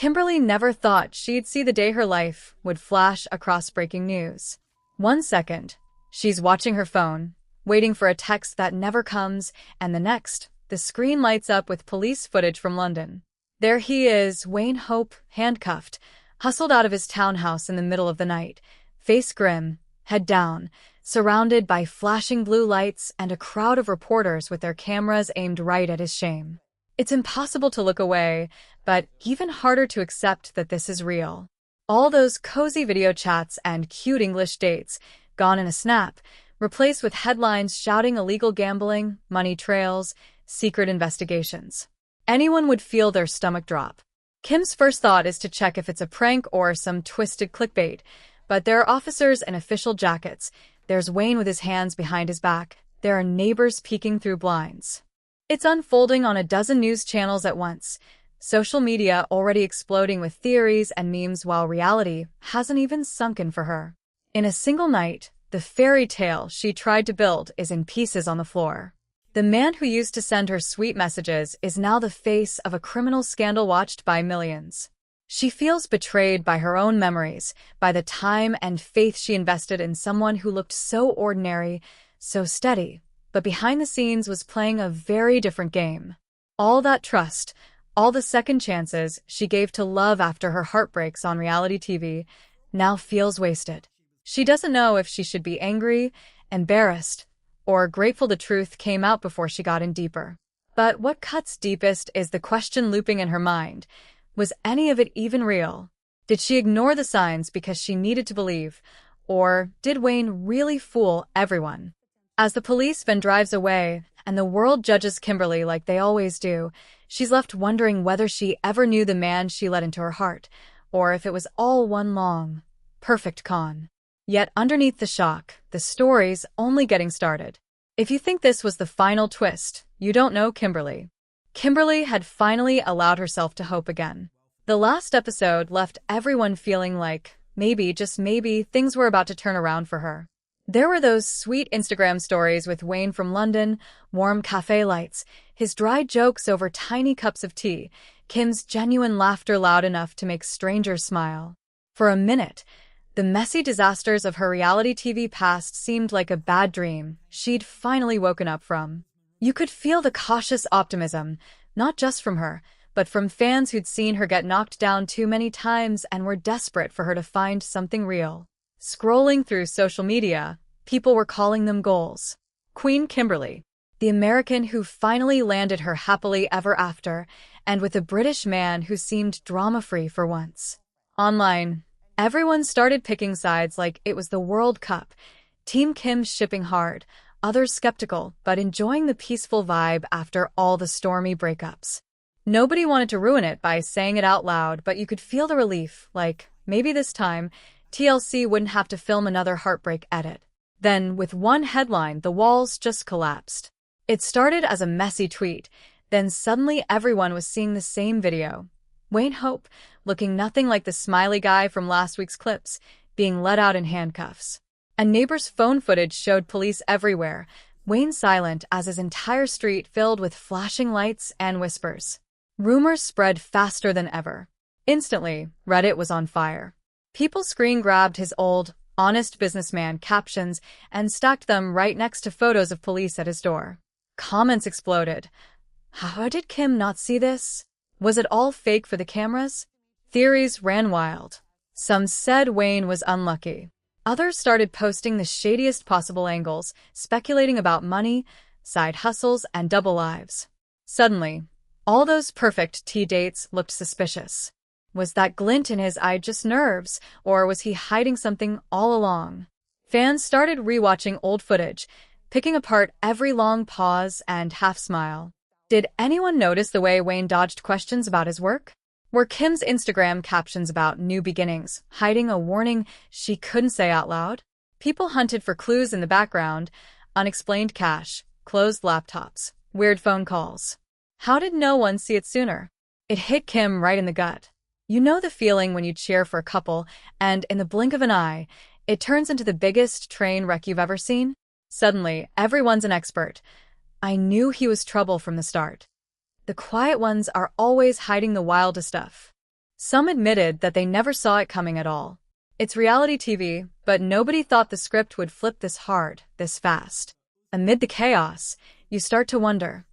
Kimberly never thought she'd see the day her life would flash across breaking news. 1 second, she's watching her phone, waiting for a text that never comes, and the next, the screen lights up with police footage from London. There he is, Wayne Hope, handcuffed, hustled out of his townhouse in the middle of the night, face grim, head down, surrounded by flashing blue lights and a crowd of reporters with their cameras aimed right at his shame. It's impossible to look away, but even harder to accept that this is real. All those cozy video chats and cute English dates, gone in a snap, replaced with headlines shouting illegal gambling, money trails, secret investigations. Anyone would feel their stomach drop. Kim's first thought is to check if it's a prank or some twisted clickbait, but there are officers in official jackets. There's Wayne with his hands behind his back. There are neighbors peeking through blinds. It's unfolding on a dozen news channels at once. Social media already exploding with theories and memes while reality hasn't even sunk in for her. In a single night, the fairy tale she tried to build is in pieces on the floor. The man who used to send her sweet messages is now the face of a criminal scandal watched by millions. She feels betrayed by her own memories, by the time and faith she invested in someone who looked so ordinary, so steady, but behind the scenes was playing a very different game. All that trust, all the second chances she gave to love after her heartbreaks on reality TV, now feels wasted. She doesn't know if she should be angry, embarrassed, or grateful the truth came out before she got in deeper. But what cuts deepest is the question looping in her mind. Was any of it even real? Did she ignore the signs because she needed to believe? Or did Wayne really fool everyone? As the police van drives away, and the world judges Kimberly like they always do, she's left wondering whether she ever knew the man she let into her heart, or if it was all one long, perfect con. Yet underneath the shock, the story's only getting started. If you think this was the final twist, you don't know Kimberly. Kimberly had finally allowed herself to hope again. The last episode left everyone feeling like, maybe, just maybe, things were about to turn around for her. There were those sweet Instagram stories with Wayne from London, warm cafe lights, his dry jokes over tiny cups of tea, Kim's genuine laughter loud enough to make strangers smile. For a minute, the messy disasters of her reality TV past seemed like a bad dream she'd finally woken up from. You could feel the cautious optimism, not just from her, but from fans who'd seen her get knocked down too many times and were desperate for her to find something real. Scrolling through social media, people were calling them goals. Queen Kimberly, the American who finally landed her happily ever after, and with a British man who seemed drama-free for once. Online, everyone started picking sides like it was the World Cup. Team Kim shipping hard, others skeptical, but enjoying the peaceful vibe after all the stormy breakups. Nobody wanted to ruin it by saying it out loud, but you could feel the relief, like, maybe this time, TLC wouldn't have to film another heartbreak edit. Then, with one headline, the walls just collapsed. It started as a messy tweet, then suddenly everyone was seeing the same video. Wayne Hope, looking nothing like the smiley guy from last week's clips, being let out in handcuffs. A neighbor's phone footage showed police everywhere, Wayne silent as his entire street filled with flashing lights and whispers. Rumors spread faster than ever. Instantly, Reddit was on fire. People screen-grabbed his old, honest businessman captions and stacked them right next to photos of police at his door. Comments exploded. How did Kim not see this? Was it all fake for the cameras? Theories ran wild. Some said Wayne was unlucky. Others started posting the shadiest possible angles, speculating about money, side hustles, and double lives. Suddenly, all those perfect tea dates looked suspicious. Was that glint in his eye just nerves, or was he hiding something all along? Fans started rewatching old footage, picking apart every long pause and half-smile. Did anyone notice the way Wayne dodged questions about his work? Were Kim's Instagram captions about new beginnings hiding a warning she couldn't say out loud? People hunted for clues in the background, unexplained cash, closed laptops, weird phone calls. How did no one see it sooner? It hit Kim right in the gut. You know the feeling when you cheer for a couple, and in the blink of an eye, it turns into the biggest train wreck you've ever seen? Suddenly, everyone's an expert. I knew he was trouble from the start. The quiet ones are always hiding the wildest stuff. Some admitted that they never saw it coming at all. It's reality TV, but nobody thought the script would flip this hard, this fast. Amid the chaos, you start to wonder,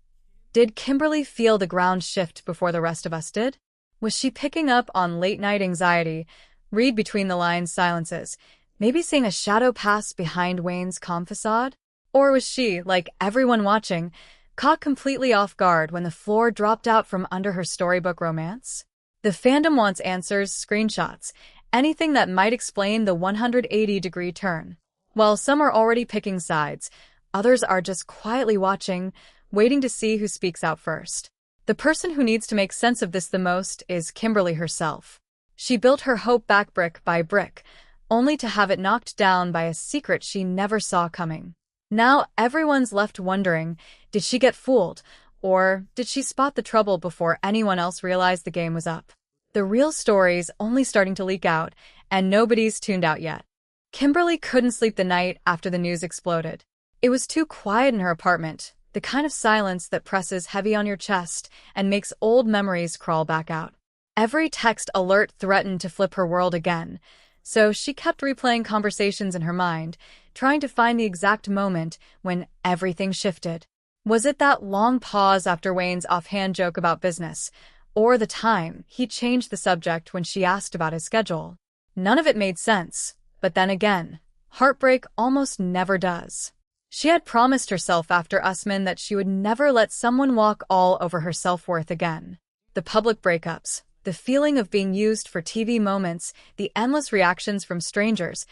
did Kimberly feel the ground shift before the rest of us did? Was she picking up on late-night anxiety, read between the lines silences, maybe seeing a shadow pass behind Wayne's calm facade? Or was she, like everyone watching, caught completely off guard when the floor dropped out from under her storybook romance? The fandom wants answers, screenshots, anything that might explain the 180-degree turn. While some are already picking sides, others are just quietly watching, waiting to see who speaks out first. The person who needs to make sense of this the most is Kimberly herself. She built her hope back brick by brick, only to have it knocked down by a secret she never saw coming. Now everyone's left wondering, did she get fooled, or did she spot the trouble before anyone else realized the game was up? The real story's only starting to leak out, and nobody's tuned out yet. Kimberly couldn't sleep the night after the news exploded. It was too quiet in her apartment, the kind of silence that presses heavy on your chest and makes old memories crawl back out. Every text alert threatened to flip her world again, so she kept replaying conversations in her mind, trying to find the exact moment when everything shifted. Was it that long pause after Wayne's offhand joke about business, or the time he changed the subject when she asked about his schedule? None of it made sense, but then again, heartbreak almost never does. She had promised herself after Usman that she would never let someone walk all over her self-worth again. The public breakups, the feeling of being used for TV moments, the endless reactions from strangers,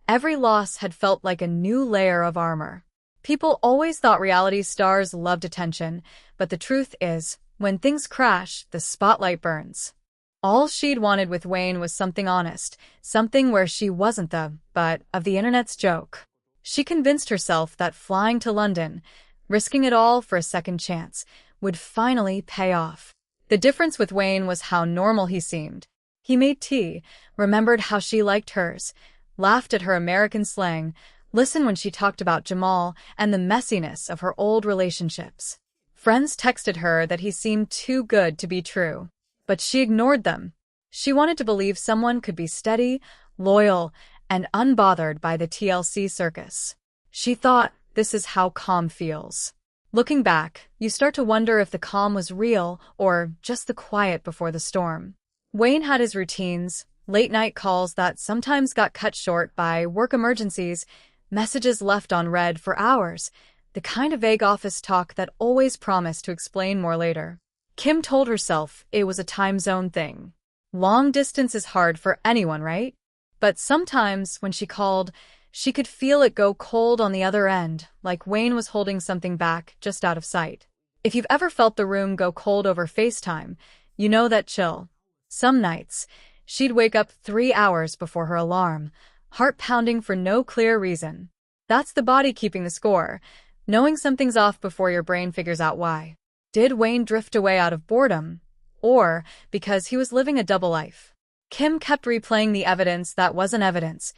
every loss had felt like a new layer of armor. People always thought reality stars loved attention, but the truth is, when things crash, the spotlight burns. All she'd wanted with Wayne was something honest, something where she wasn't the butt of the internet's joke. She convinced herself that flying to London, risking it all for a second chance, would finally pay off. The difference with Wayne was how normal he seemed. He made tea, remembered how she liked hers, laughed at her American slang, listened when she talked about Jamal and the messiness of her old relationships. Friends texted her that he seemed too good to be true, but she ignored them. She wanted to believe someone could be steady, loyal, and unbothered by the TLC circus. She thought, this is how calm feels. Looking back, you start to wonder if the calm was real or just the quiet before the storm. Wayne had his routines, late-night calls that sometimes got cut short by work emergencies, messages left unread for hours, the kind of vague office talk that always promised to explain more later. Kim told herself it was a time zone thing. Long distance is hard for anyone, right? But sometimes, when she called, she could feel it go cold on the other end, like Wayne was holding something back just out of sight. If you've ever felt the room go cold over FaceTime, you know that chill. Some nights, she'd wake up 3 hours before her alarm, heart pounding for no clear reason. That's the body keeping the score, knowing something's off before your brain figures out why. Did Wayne drift away out of boredom, or because he was living a double life? Kim kept replaying the evidence that wasn't evidence,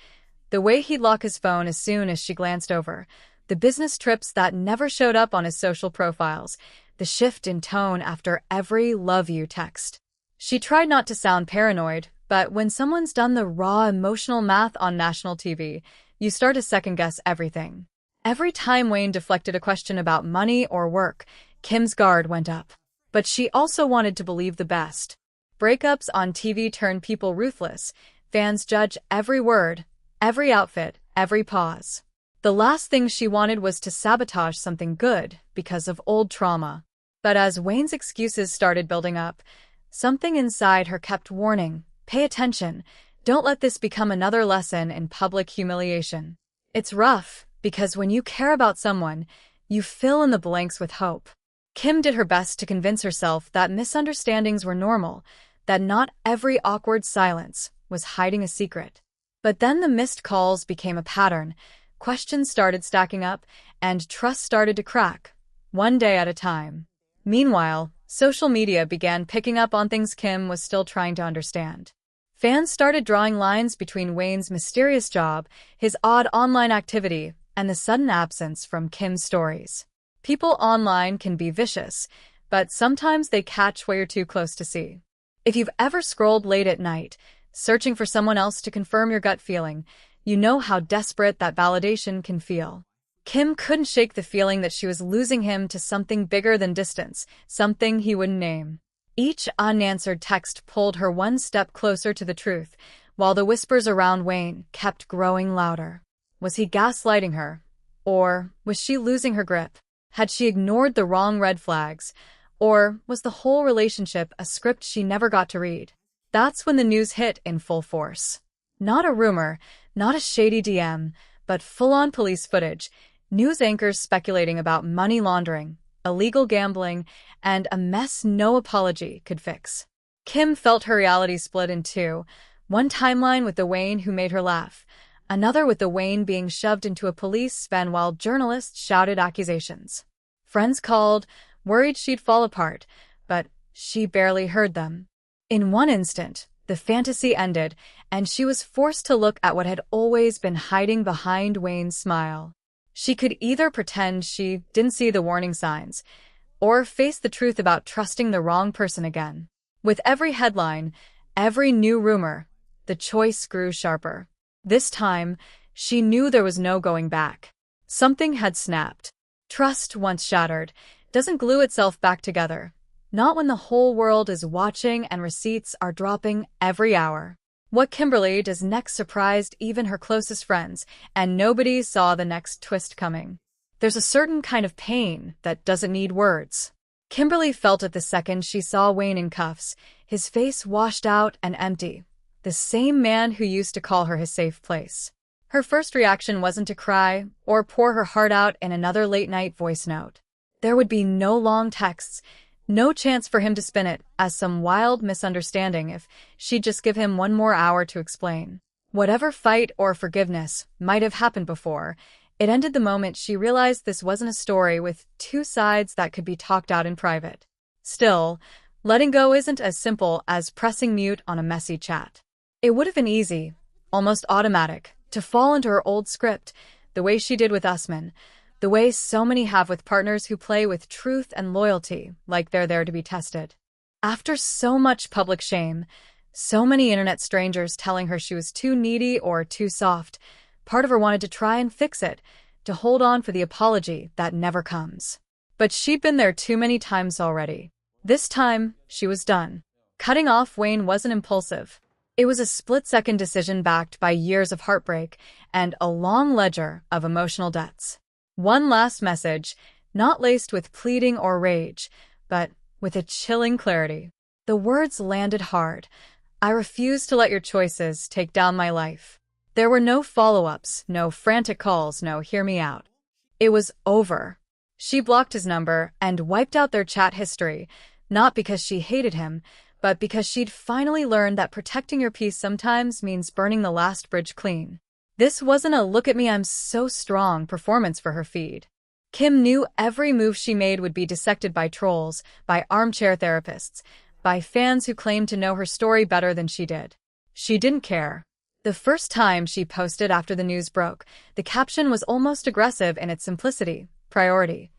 the way he'd lock his phone as soon as she glanced over, the business trips that never showed up on his social profiles, the shift in tone after every love you text. She tried not to sound paranoid, but when someone's done the raw emotional math on national TV, you start to second-guess everything. Every time Wayne deflected a question about money or work, Kim's guard went up. But she also wanted to believe the best. Breakups on TV turn people ruthless. Fans judge every word, every outfit, every pause. The last thing she wanted was to sabotage something good because of old trauma. But as Wayne's excuses started building up, something inside her kept warning, pay attention, don't let this become another lesson in public humiliation. It's rough, because when you care about someone, you fill in the blanks with hope. Kim did her best to convince herself that misunderstandings were normal, that not every awkward silence was hiding a secret. But then the missed calls became a pattern, questions started stacking up, and trust started to crack, one day at a time. Meanwhile, social media began picking up on things Kim was still trying to understand. Fans started drawing lines between Wayne's mysterious job, his odd online activity, and the sudden absence from Kim's stories. People online can be vicious, but sometimes they catch what you're too close to see. If you've ever scrolled late at night, searching for someone else to confirm your gut feeling, you know how desperate that validation can feel. Kim couldn't shake the feeling that she was losing him to something bigger than distance, something he wouldn't name. Each unanswered text pulled her one step closer to the truth, while the whispers around Wayne kept growing louder. Was he gaslighting her? Or was she losing her grip? Had she ignored the wrong red flags? Or was the whole relationship a script she never got to read? That's when the news hit in full force. Not a rumor, not a shady DM, but full-on police footage, news anchors speculating about money laundering, illegal gambling, and a mess no apology could fix. Kim felt her reality split in two, one timeline with the Wayne who made her laugh, another with the Wayne being shoved into a police van while journalists shouted accusations. Friends called, worried she'd fall apart, but she barely heard them. In one instant, the fantasy ended, and she was forced to look at what had always been hiding behind Wayne's smile. She could either pretend she didn't see the warning signs, or face the truth about trusting the wrong person again. With every headline, every new rumor, the choice grew sharper. This time, she knew there was no going back. Something had snapped. Trust, once shattered, doesn't glue itself back together. Not when the whole world is watching and receipts are dropping every hour. What Kimberly does next surprised even her closest friends, and nobody saw the next twist coming. There's a certain kind of pain that doesn't need words. Kimberly felt it the second she saw Wayne in cuffs, his face washed out and empty. The same man who used to call her his safe place. Her first reaction wasn't to cry or pour her heart out in another late-night voice note. There would be no long texts, no chance for him to spin it as some wild misunderstanding if she'd just give him one more hour to explain. Whatever fight or forgiveness might have happened before, it ended the moment she realized this wasn't a story with two sides that could be talked out in private. Still, letting go isn't as simple as pressing mute on a messy chat. It would have been easy, almost automatic, to fall into her old script, the way she did with Usman, the way so many have with partners who play with truth and loyalty like they're there to be tested. After so much public shame, so many internet strangers telling her she was too needy or too soft, part of her wanted to try and fix it, to hold on for the apology that never comes. But she'd been there too many times already. This time, she was done. Cutting off Wayne wasn't impulsive. It was a split-second decision backed by years of heartbreak and a long ledger of emotional debts. One last message, not laced with pleading or rage, but with a chilling clarity. The words landed hard. I refuse to let your choices take down my life. There were no follow-ups, no frantic calls, no hear me out. It was over. She blocked his number and wiped out their chat history, not because she hated him, but because she'd finally learned that protecting your peace sometimes means burning the last bridge clean. This wasn't a look at me I'm so strong performance for her feed. Kim knew every move she made would be dissected by trolls, by armchair therapists, by fans who claimed to know her story better than she did. She didn't care. The first time she posted after the news broke, the caption was almost aggressive in its simplicity. Priority.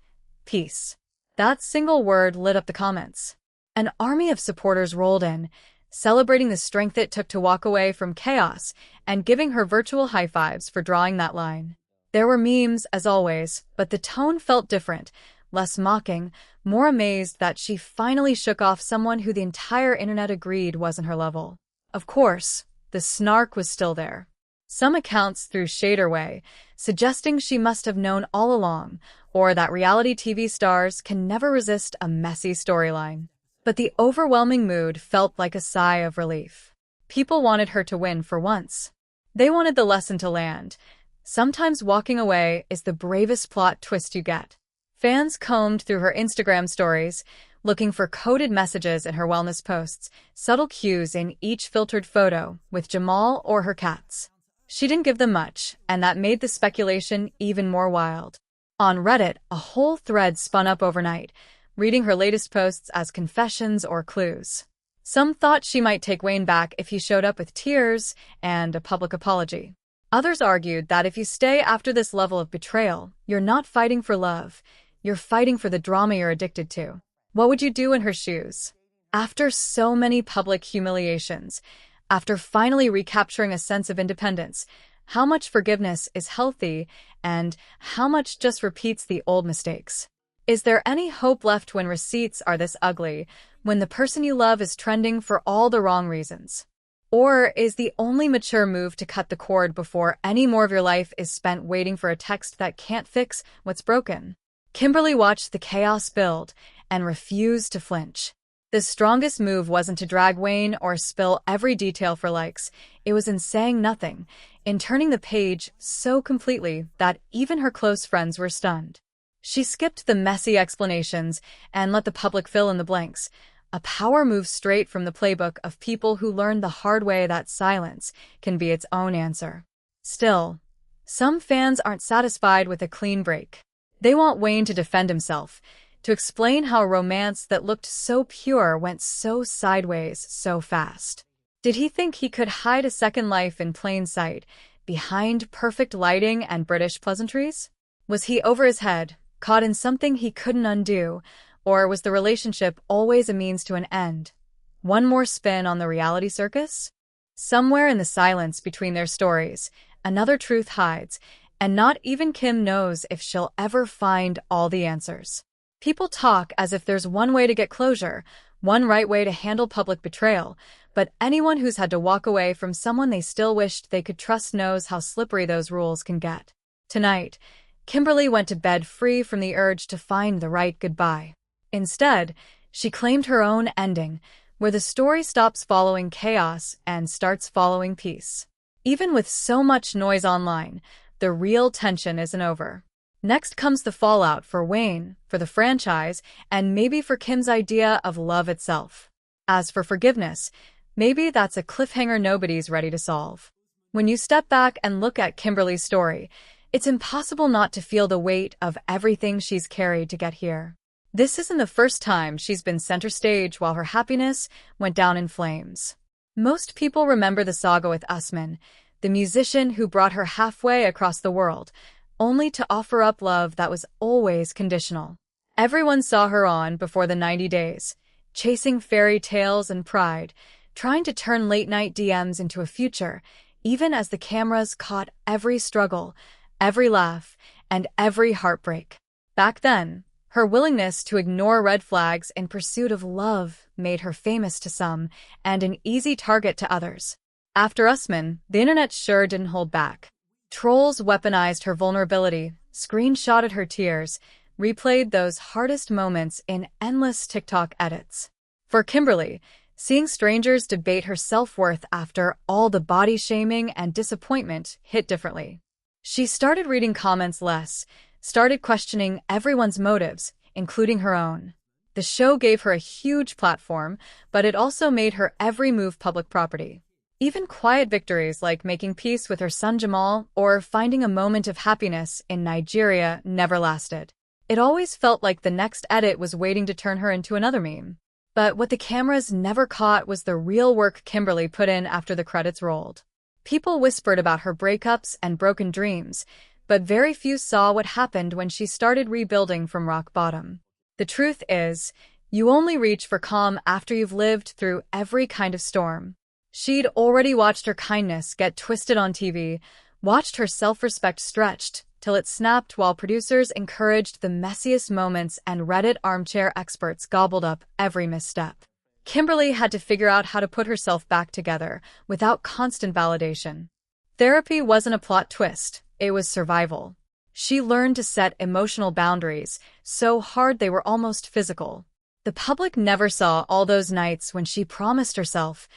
Peace. That single word lit up the comments. An army of supporters rolled in, celebrating the strength it took to walk away from chaos and giving her virtual high fives for drawing that line. There were memes, as always, but the tone felt different, less mocking, more amazed that she finally shook off someone who the entire internet agreed wasn't her level. Of course, the snark was still there. Some accounts threw shade her way, suggesting she must have known all along, or that reality TV stars can never resist a messy storyline. But the overwhelming mood felt like a sigh of relief. People wanted her to win for once. They wanted the lesson to land. Sometimes walking away is the bravest plot twist you get. Fans combed through her Instagram stories, looking for coded messages in her wellness posts, subtle cues in each filtered photo with Jamal or her cats. She didn't give them much, and that made the speculation even more wild. On Reddit, a whole thread spun up overnight, reading her latest posts as confessions or clues. Some thought she might take Wayne back if he showed up with tears and a public apology. Others argued that if you stay after this level of betrayal, you're not fighting for love, you're fighting for the drama you're addicted to. What would you do in her shoes? After so many public humiliations, after finally recapturing a sense of independence, how much forgiveness is healthy and how much just repeats the old mistakes? Is there any hope left when receipts are this ugly, when the person you love is trending for all the wrong reasons? Or is the only mature move to cut the cord before any more of your life is spent waiting for a text that can't fix what's broken? Kimberly watched the chaos build and refused to flinch. The strongest move wasn't to drag Wayne or spill every detail for likes. It was in saying nothing, in turning the page so completely that even her close friends were stunned. She skipped the messy explanations and let the public fill in the blanks, a power move straight from the playbook of people who learned the hard way that silence can be its own answer. Still, some fans aren't satisfied with a clean break. They want Wayne to defend himself, to explain how a romance that looked so pure went so sideways so fast. Did he think he could hide a second life in plain sight, behind perfect lighting and British pleasantries? Was he over his head, caught in something he couldn't undo, or was the relationship always a means to an end? One more spin on the reality circus? Somewhere in the silence between their stories, another truth hides, and not even Kim knows if she'll ever find all the answers. People talk as if there's one way to get closure, one right way to handle public betrayal, but anyone who's had to walk away from someone they still wished they could trust knows how slippery those rules can get. Tonight, Kimberly went to bed free from the urge to find the right goodbye. Instead, she claimed her own ending, where the story stops following chaos and starts following peace. Even with so much noise online, the real tension isn't over. Next comes the fallout for Wayne, for the franchise, and maybe for Kim's idea of love itself. As for forgiveness, maybe that's a cliffhanger nobody's ready to solve. When you step back and look at Kimberly's story, it's impossible not to feel the weight of everything she's carried to get here. This isn't the first time she's been center stage while her happiness went down in flames. Most people remember the saga with Usman, the musician who brought her halfway across the world, only to offer up love that was always conditional. Everyone saw her on before the 90 days, chasing fairy tales and pride, trying to turn late-night DMs into a future, even as the cameras caught every struggle, every laugh, and every heartbreak. Back then, her willingness to ignore red flags in pursuit of love made her famous to some and an easy target to others. After Usman, the internet sure didn't hold back. Trolls weaponized her vulnerability, screenshotted her tears, replayed those hardest moments in endless TikTok edits. For Kimberly, seeing strangers debate her self-worth after all the body shaming and disappointment hit differently. She started reading comments less, started questioning everyone's motives, including her own. The show gave her a huge platform, but it also made her every move public property. Even quiet victories like making peace with her son Jamal or finding a moment of happiness in Nigeria never lasted. It always felt like the next edit was waiting to turn her into another meme. But what the cameras never caught was the real work Kimberly put in after the credits rolled. People whispered about her breakups and broken dreams, but very few saw what happened when she started rebuilding from rock bottom. The truth is, you only reach for calm after you've lived through every kind of storm. She'd already watched her kindness get twisted on TV, watched her self-respect stretched till it snapped while producers encouraged the messiest moments and Reddit armchair experts gobbled up every misstep. Kimberly had to figure out how to put herself back together without constant validation. Therapy wasn't a plot twist, it was survival. She learned to set emotional boundaries, so hard they were almost physical. The public never saw all those nights when she promised herself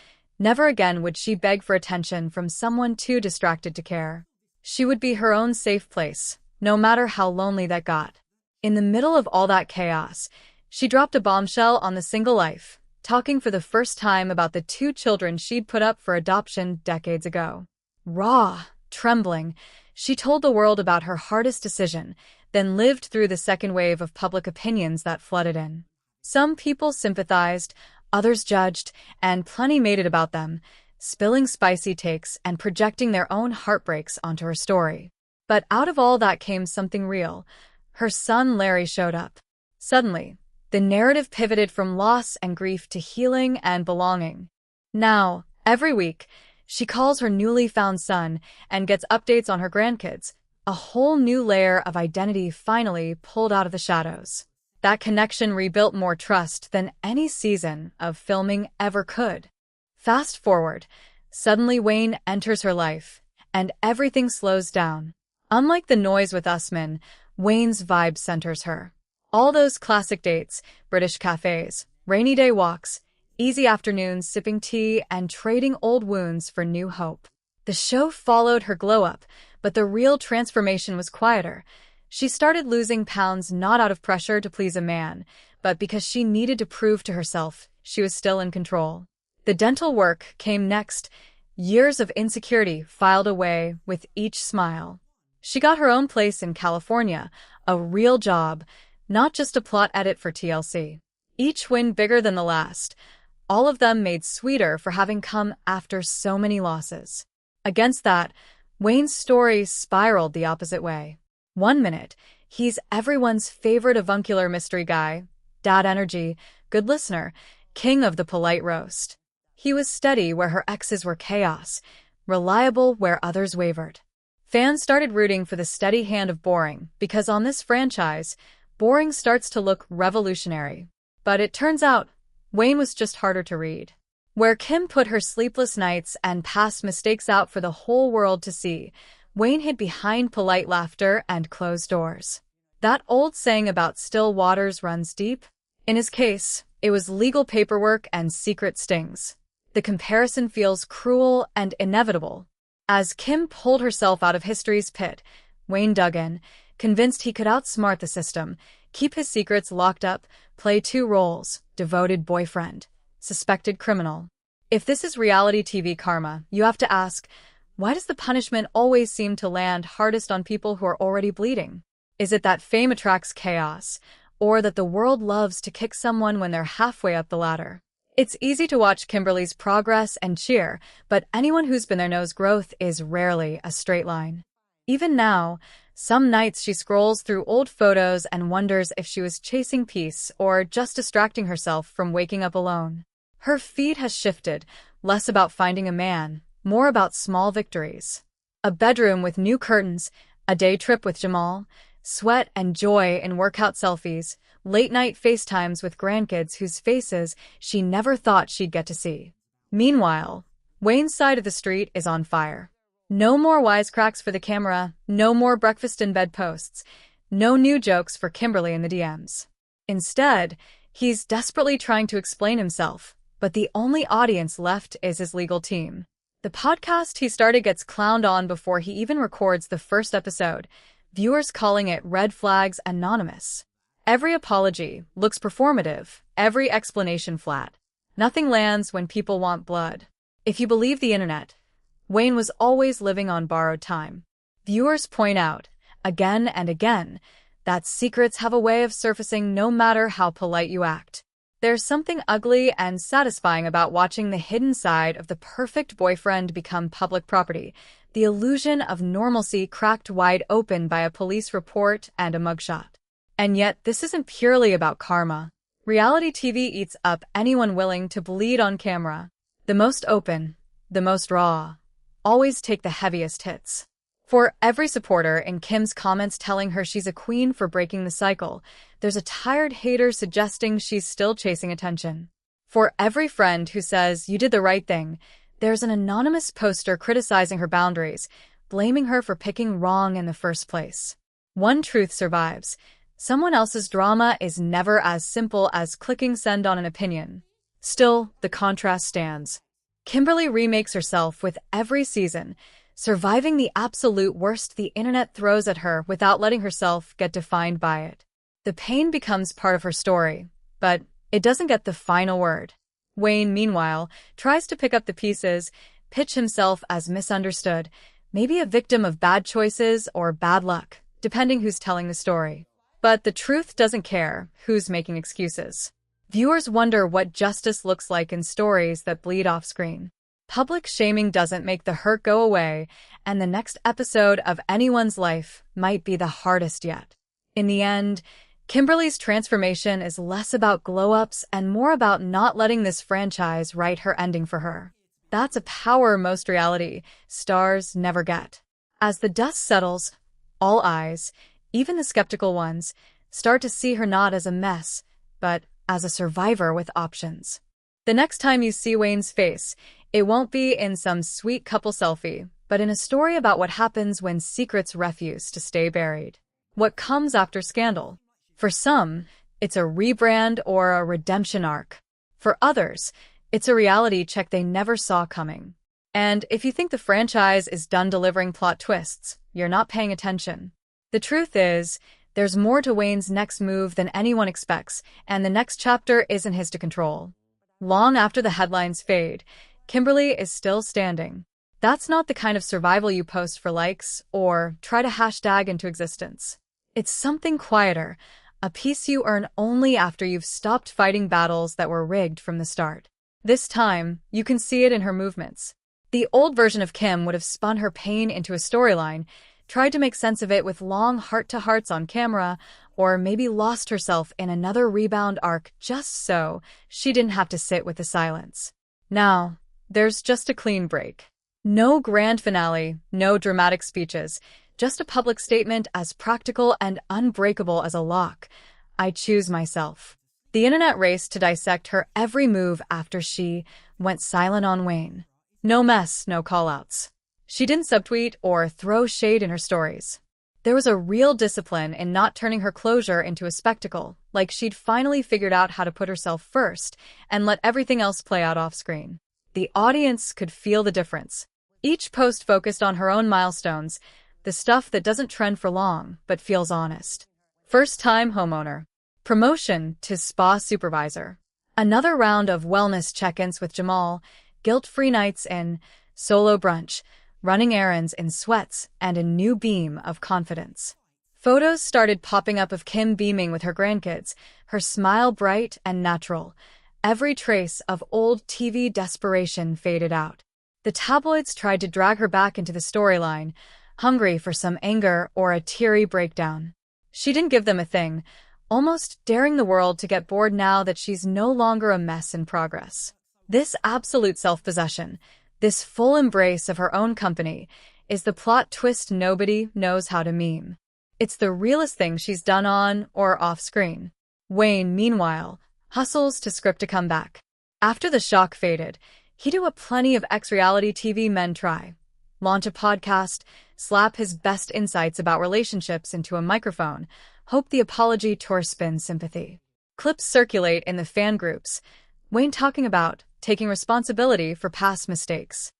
never again would she beg for attention from someone too distracted to care. She would be her own safe place, no matter how lonely that got. In the middle of all that chaos, she dropped a bombshell on the single life, talking for the first time about the 2 children she'd put up for adoption decades ago. Raw, trembling, she told the world about her hardest decision, then lived through the second wave of public opinions that flooded in. Some people sympathized, others judged, and plenty made it about them, spilling spicy takes and projecting their own heartbreaks onto her story. But out of all that came something real. Her son Larry showed up. Suddenly, The narrative pivoted from loss and grief to healing and belonging. Now, every week, she calls her newly found son and gets updates on her grandkids, a whole new layer of identity finally pulled out of the shadows. That connection rebuilt more trust than any season of filming ever could. Fast forward, suddenly Wayne enters her life, and everything slows down. Unlike the noise with Usman, Wayne's vibe centers her. All those classic dates, British cafes, rainy day walks, easy afternoons sipping tea and trading old wounds for new hope. The show followed her glow-up, but the real transformation was quieter. She started losing pounds not out of pressure to please a man, but because she needed to prove to herself she was still in control. The dental work came next, years of insecurity filed away with each smile. She got her own place in California, a real job, not just a plot edit for TLC. Each win bigger than the last, all of them made sweeter for having come after so many losses. Against that, Wayne's story spiraled the opposite way. One minute, he's everyone's favorite avuncular mystery guy, dad energy, good listener, king of the polite roast. He was steady where her exes were chaos, reliable where others wavered. Fans started rooting for the steady hand of boring because on this franchise, boring starts to look revolutionary. But it turns out, Wayne was just harder to read. Where Kim put her sleepless nights and past mistakes out for the whole world to see, Wayne hid behind polite laughter and closed doors. That old saying about still waters runs deep? In his case, it was legal paperwork and secret stings. The comparison feels cruel and inevitable. As Kim pulled herself out of history's pit, Wayne dug in, convinced he could outsmart the system, keep his secrets locked up, play two roles, devoted boyfriend, suspected criminal. If this is reality TV karma, you have to ask, why does the punishment always seem to land hardest on people who are already bleeding? Is it that fame attracts chaos, or that the world loves to kick someone when they're halfway up the ladder? It's easy to watch Kimberly's progress and cheer, but anyone who's been there knows growth is rarely a straight line. Even now, some nights she scrolls through old photos and wonders if she was chasing peace or just distracting herself from waking up alone. Her feed has shifted, less about finding a man, more about small victories. A bedroom with new curtains, a day trip with Jamal, sweat and joy in workout selfies, late-night FaceTimes with grandkids whose faces she never thought she'd get to see. Meanwhile, Wayne's side of the street is on fire. No more wisecracks for the camera, no more breakfast in bed posts, no new jokes for Kimberly in the DMs. Instead, he's desperately trying to explain himself, but the only audience left is his legal team. The podcast he started gets clowned on before he even records the first episode, viewers calling it Red Flags Anonymous. Every apology looks performative, every explanation flat. Nothing lands when people want blood. If you believe the internet, Wayne was always living on borrowed time. Viewers point out, again and again, that secrets have a way of surfacing no matter how polite you act. There's something ugly and satisfying about watching the hidden side of the perfect boyfriend become public property, the illusion of normalcy cracked wide open by a police report and a mugshot. And yet, this isn't purely about karma. Reality TV eats up anyone willing to bleed on camera. The most open, the most raw, always take the heaviest hits. For every supporter in Kim's comments telling her she's a queen for breaking the cycle, there's a tired hater suggesting she's still chasing attention. For every friend who says you did the right thing, there's an anonymous poster criticizing her boundaries, blaming her for picking wrong in the first place. One truth survives. Someone else's drama is never as simple as clicking send on an opinion. Still, the contrast stands. Kimberly remakes herself with every season, surviving the absolute worst the internet throws at her without letting herself get defined by it. The pain becomes part of her story, but it doesn't get the final word. Wayne, meanwhile, tries to pick up the pieces, pitch himself as misunderstood, maybe a victim of bad choices or bad luck, depending who's telling the story. But the truth doesn't care who's making excuses. Viewers wonder what justice looks like in stories that bleed off-screen. Public shaming doesn't make the hurt go away, and the next episode of anyone's life might be the hardest yet. In the end, Kimberly's transformation is less about glow-ups and more about not letting this franchise write her ending for her. That's a power most reality stars never get. As the dust settles, all eyes, even the skeptical ones, start to see her not as a mess, but as a survivor with options. The next time you see Wayne's face, it won't be in some sweet couple selfie, but in a story about what happens when secrets refuse to stay buried. What comes after scandal? For some, it's a rebrand or a redemption arc. For others, it's a reality check they never saw coming. And if you think the franchise is done delivering plot twists, you're not paying attention. The truth is, there's more to Wayne's next move than anyone expects, and the next chapter isn't his to control. Long after the headlines fade, Kimberly is still standing. That's not the kind of survival you post for likes or try to hashtag into existence. It's something quieter, a peace you earn only after you've stopped fighting battles that were rigged from the start. This time, you can see it in her movements. The old version of Kim would have spun her pain into a storyline, tried to make sense of it with long heart-to-hearts on camera, or maybe lost herself in another rebound arc just so she didn't have to sit with the silence. Now, there's just a clean break. No grand finale, no dramatic speeches, just a public statement as practical and unbreakable as a lock. I choose myself. The internet raced to dissect her every move after she went silent on Wayne. No mess, no callouts. She didn't subtweet or throw shade in her stories. There was a real discipline in not turning her closure into a spectacle, like she'd finally figured out how to put herself first and let everything else play out off-screen. The audience could feel the difference. Each post focused on her own milestones, the stuff that doesn't trend for long but feels honest. First-time homeowner. Promotion to spa supervisor. Another round of wellness check-ins with Jamal, guilt-free nights in, solo brunch, running errands in sweats, and a new beam of confidence. Photos started popping up of Kim beaming with her grandkids, her smile bright and natural. Every trace of old TV desperation faded out. The tabloids tried to drag her back into the storyline, hungry for some anger or a teary breakdown. She didn't give them a thing, almost daring the world to get bored now that she's no longer a mess in progress. This absolute self-possession, this full embrace of her own company, is the plot twist nobody knows how to meme. It's the realest thing she's done on or off-screen. Wayne, meanwhile, hustles to script a comeback. After the shock faded, he did what plenty of ex-reality TV men try. Launch a podcast, slap his best insights about relationships into a microphone, hope the apology tour spins sympathy. Clips circulate in the fan groups, Wayne talking about taking responsibility for past mistakes.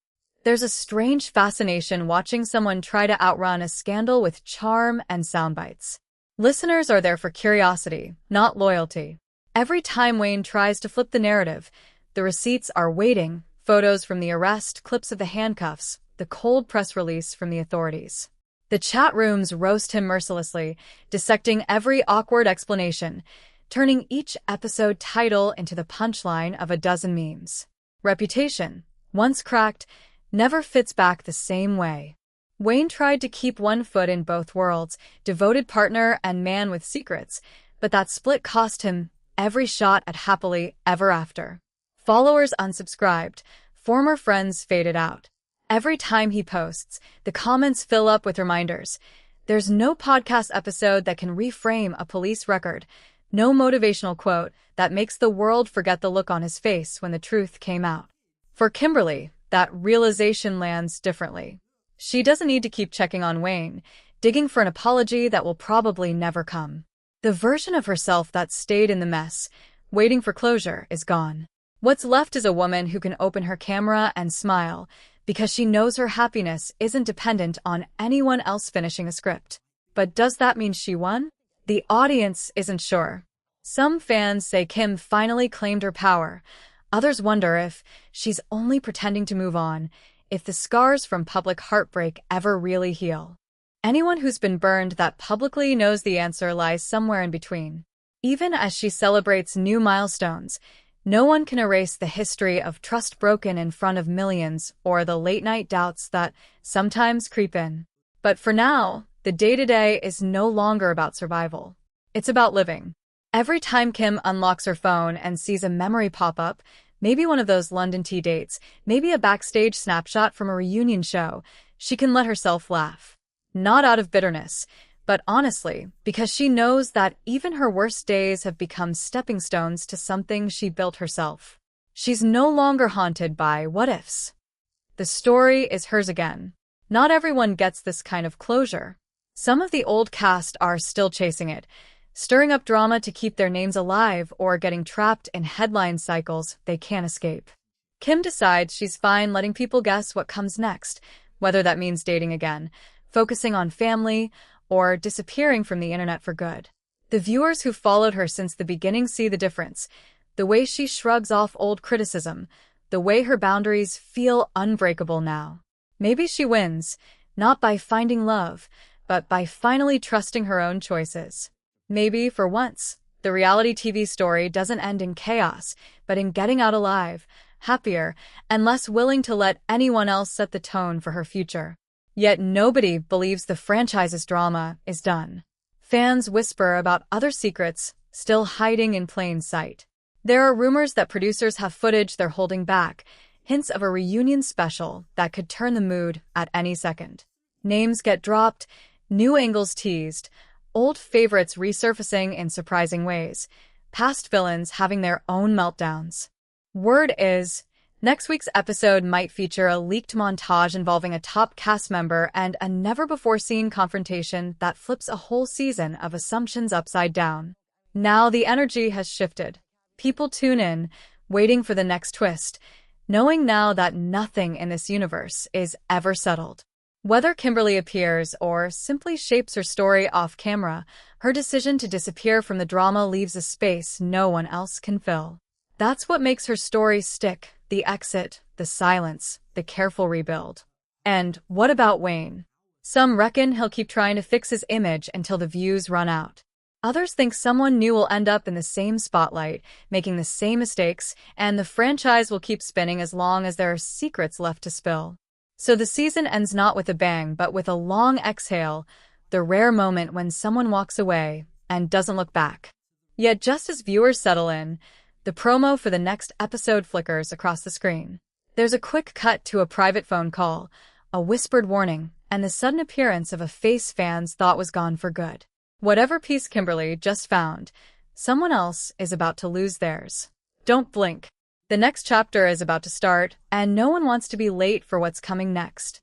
There's a strange fascination watching someone try to outrun a scandal with charm and soundbites. Listeners are there for curiosity, not loyalty. Every time Wayne tries to flip the narrative, the receipts are waiting, photos from the arrest, clips of the handcuffs, the cold press release from the authorities. The chat rooms roast him mercilessly, dissecting every awkward explanation, turning each episode title into the punchline of a dozen memes. Reputation, once cracked, never fits back the same way. Wayne tried to keep one foot in both worlds, devoted partner and man with secrets, but that split cost him every shot at happily ever after. Followers unsubscribed, former friends faded out. Every time he posts, the comments fill up with reminders. There's no podcast episode that can reframe a police record, no motivational quote that makes the world forget the look on his face when the truth came out. For Kimberly, that realization lands differently. She doesn't need to keep checking on Wayne, digging for an apology that will probably never come. The version of herself that stayed in the mess, waiting for closure, is gone. What's left is a woman who can open her camera and smile, because she knows her happiness isn't dependent on anyone else finishing a script. But does that mean she won? The audience isn't sure. Some fans say Kim finally claimed her power. Others wonder if she's only pretending to move on, if the scars from public heartbreak ever really heal. Anyone who's been burned that publicly knows the answer lies somewhere in between. Even as she celebrates new milestones, no one can erase the history of trust broken in front of millions or the late-night doubts that sometimes creep in. But for now, the day-to-day is no longer about survival. It's about living. Every time Kim unlocks her phone and sees a memory pop up, maybe one of those London tea dates, maybe a backstage snapshot from a reunion show, she can let herself laugh. Not out of bitterness, but honestly, because she knows that even her worst days have become stepping stones to something she built herself. She's no longer haunted by what-ifs. The story is hers again. Not everyone gets this kind of closure. Some of the old cast are still chasing it, stirring up drama to keep their names alive or getting trapped in headline cycles they can't escape. Kim decides she's fine letting people guess what comes next, whether that means dating again, focusing on family, or disappearing from the internet for good. The viewers who followed her since the beginning see the difference, the way she shrugs off old criticism, the way her boundaries feel unbreakable now. Maybe she wins, not by finding love, but by finally trusting her own choices. Maybe, for once, the reality TV story doesn't end in chaos, but in getting out alive, happier, and less willing to let anyone else set the tone for her future. Yet nobody believes the franchise's drama is done. Fans whisper about other secrets still hiding in plain sight. There are rumors that producers have footage they're holding back, hints of a reunion special that could turn the mood at any second. Names get dropped, new angles teased, old favorites resurfacing in surprising ways, past villains having their own meltdowns. Word is, next week's episode might feature a leaked montage involving a top cast member and a never-before-seen confrontation that flips a whole season of assumptions upside down. Now the energy has shifted. People tune in, waiting for the next twist, knowing now that nothing in this universe is ever settled. Whether Kimberly appears or simply shapes her story off camera, her decision to disappear from the drama leaves a space no one else can fill. That's what makes her story stick, the exit, the silence, the careful rebuild. And what about Wayne? Some reckon he'll keep trying to fix his image until the views run out. Others think someone new will end up in the same spotlight, making the same mistakes, and the franchise will keep spinning as long as there are secrets left to spill. So the season ends not with a bang, but with a long exhale, the rare moment when someone walks away and doesn't look back. Yet just as viewers settle in, the promo for the next episode flickers across the screen. There's a quick cut to a private phone call, a whispered warning, and the sudden appearance of a face fans thought was gone for good. Whatever piece Kimberly just found, someone else is about to lose theirs. Don't blink. The next chapter is about to start, and no one wants to be late for what's coming next.